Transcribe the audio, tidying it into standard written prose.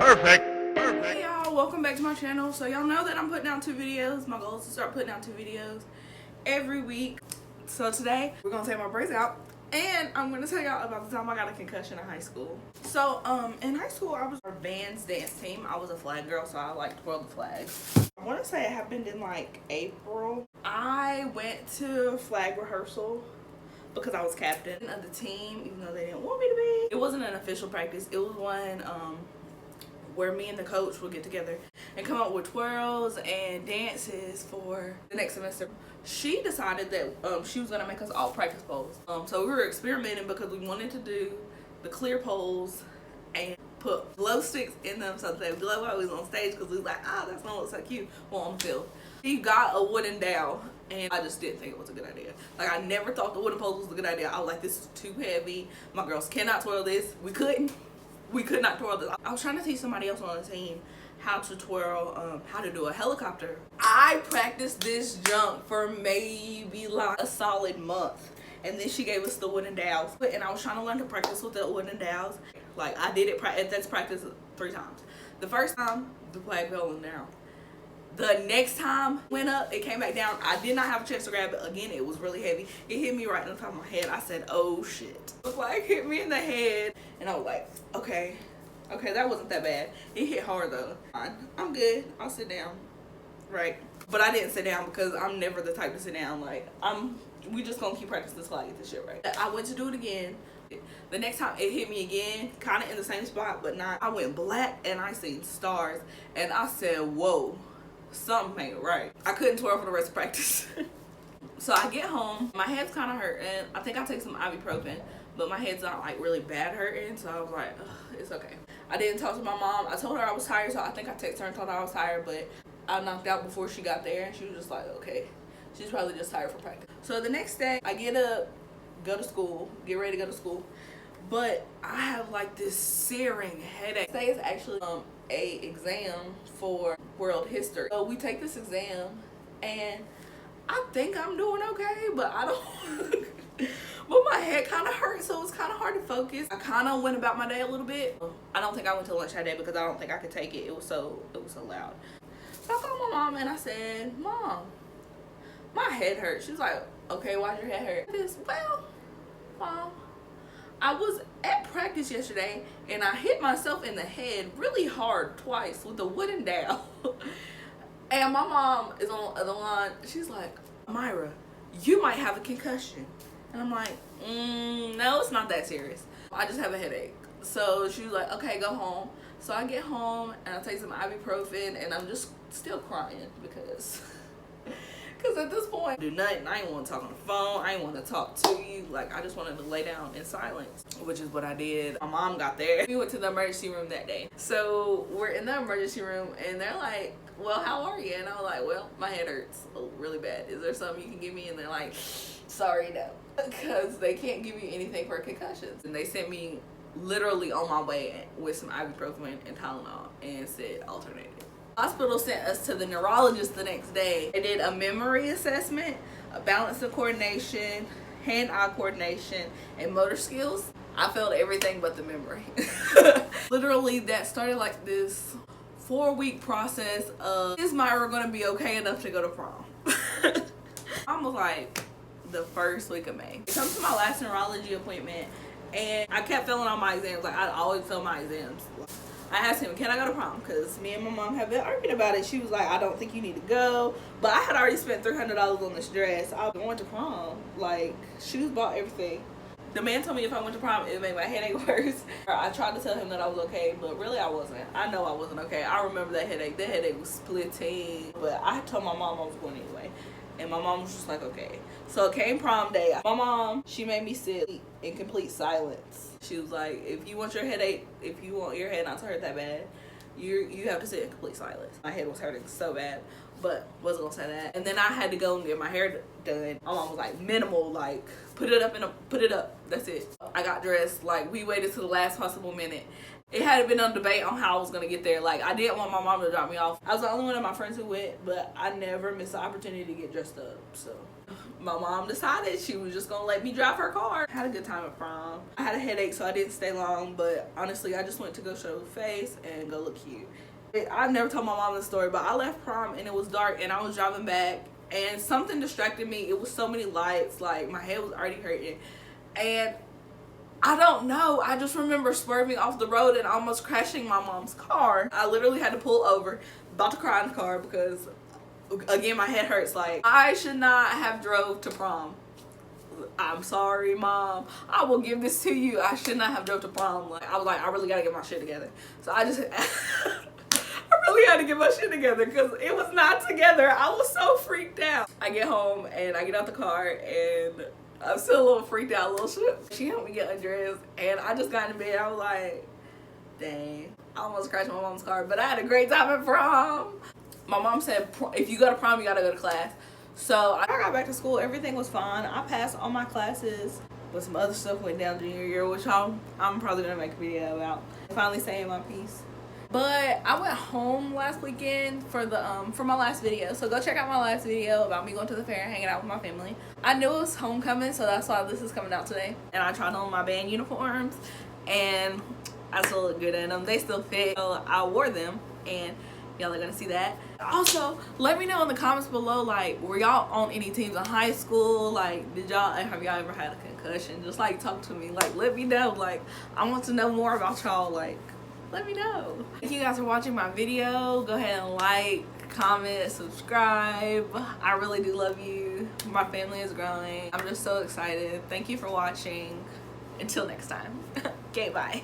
Perfect. Hey y'all, welcome back to my channel. So y'all know that I'm putting out 2 videos. My goal is to start putting out 2 videos every week. So today we're gonna take my braids out and I'm gonna tell y'all about the time I got a concussion in high school. So in high school I was our band's dance team. I was a flag girl, so I like twirl the flags. I want to say it happened in like April. I went to flag rehearsal because I was captain of the team, even though they didn't want me to be. It wasn't an official practice. It was one where me and the coach would get together and come up with twirls and dances for the next semester. She decided that she was gonna make us all practice poles. So we were experimenting because we wanted to do the clear poles and put glow sticks in them so that they would glow while we was on stage, because we was like, that's gonna look so cute on the field. She got a wooden dowel and I just didn't think it was a good idea. Like, I never thought the wooden poles was a good idea. I was like, this is too heavy. My girls cannot twirl this. We could not twirl this. I was trying to teach somebody else on the team how to twirl, how to do a helicopter. I practiced this junk for maybe like a solid month. And then she gave us the wooden dowels. And I was trying to learn to practice with the wooden dowels. Like, I did it, that's practice 3 times. The first time, the flag fell down. The next time went up, it came back down. I did not have a chance to grab it. Again, it was really heavy. It hit me right on top of my head. I said, oh shit. The flag hit me in the head. And I was like, okay, that wasn't that bad. It hit hard though. I'm good. I'll sit down. Right. But I didn't sit down because I'm never the type to sit down. Like, we just gonna keep practicing until I get this shit right. I went to do it again. The next time it hit me again, kind of in the same spot, but not. I went black and I seen stars. And I said, whoa. Something ain't right. I couldn't twirl for the rest of practice. So I get home, my head's kind of hurting. I think I take some ibuprofen, but my head's not like really bad hurting, so I was like, it's okay. I didn't talk to my mom. I told her I was tired, so I think I texted her and told her I was tired, but I knocked out before she got there, and she was just like, okay. She's probably just tired for practice. So the next day, I get up, go to school, get ready to go to school, but I have like this searing headache. Today is actually a exam for world history. So we take this exam and I think I'm doing okay, but I don't but my head kind of hurts, so it's kind of hard to focus. I kind of went about my day a little bit. I don't think I went to lunch that day because I don't think I could take it. It was so loud. So I called my mom and I said, Mom, my head hurts. She was like, okay, why's your head hurt? This, well, Mom, I was at practice yesterday and I hit myself in the head really hard twice with a wooden dowel. And my mom is on the line. She's like, Mirah, you might have a concussion. And I'm like, no, it's not that serious. I just have a headache. So she was like, okay, go home. So I get home and I take some ibuprofen and I'm just still crying because at this point, I do nothing. I ain't want to talk on the phone. I ain't want to talk to you. Like, I just wanted to lay down in silence, which is what I did. My mom got there. We went to the emergency room that day. So we're in the emergency room and they're like, well, how are you? And I was like, well, my head hurts really bad. Is there something you can give me? And they're like, sorry, no. Because they can't give you anything for concussions. And they sent me literally on my way with some ibuprofen and Tylenol and said alternative. Hospital sent us to the neurologist the next day. They did a memory assessment, a balance and coordination, hand-eye coordination, and motor skills. I failed everything but the memory. Literally, that started like this 4-week process of, is Mirah gonna be okay enough to go to prom? Almost like the first week of May. It comes to my last neurology appointment and I kept failing on my exams. Like, I always fail my exams. I asked him, can I go to prom? Because me and my mom have been arguing about it. She was like, I don't think you need to go. But I had already spent $300 on this dress. I was going to prom. Like, shoes, bought everything. The man told me if I went to prom, it would make my headache worse. I tried to tell him that I was okay, but really I wasn't. I know I wasn't okay. I remember that headache. That headache was splitting. But I told my mom I was going anyway. And my mom was just like, okay. So it came prom day. My mom, she made me sit in complete silence. She was like, if you want your headache, if you want your head not to hurt that bad, you have to sit in complete silence. My head was hurting so bad, but wasn't gonna say that. And then I had to go and get my hair done. My mom was like, minimal, like put it up, that's it. I got dressed, like we waited to the last possible minute. It had been a debate on how I was gonna get there. Like, I didn't want my mom to drop me off. I was the only one of my friends who went, but I never missed the opportunity to get dressed up. So my mom decided she was just gonna let me drive her car. I had a good time at prom. I had a headache, so I didn't stay long, but honestly, I just went to go show face and go look cute. I've never told my mom this story, but I left prom and it was dark and I was driving back and something distracted me. It was so many lights, like my head was already hurting. And I don't know, I just remember swerving off the road and almost crashing my mom's car. I literally had to pull over, about to cry in the car because, again, my head hurts. Like, I should not have drove to prom. I'm sorry, Mom. I will give this to you. I should not have drove to prom. Like, I was like, I really gotta get my shit together. So I just, I really had to get my shit together because it was not together. I was so freaked out. I get home and I get out the car and I'm still a little freaked out, a little shook. She helped me get undressed and I just got in bed. I was like, dang, I almost crashed my mom's car, but I had a great time at prom. My mom said, if you go to prom, you gotta go to class. So I got back to school, everything was fine. I passed all my classes, but some other stuff went down junior year, which I'm probably gonna make a video about. Finally saying my piece. But I went home last weekend for my last video. So go check out my last video about me going to the fair and hanging out with my family. I knew it was homecoming, so that's why this is coming out today. And I tried on my band uniforms and I still look good in them. They still fit. So I wore them and y'all are gonna see that. Also, let me know in the comments below, like, were y'all on any teams in high school? Like, have y'all ever had a concussion? Just like talk to me. Like, let me know. Like, I want to know more about y'all. Like, let me know. Thank you guys for watching my video. Go ahead and like, comment, subscribe. I really do love you. My family is growing. I'm just so excited. Thank you for watching. Until next time. Okay, bye.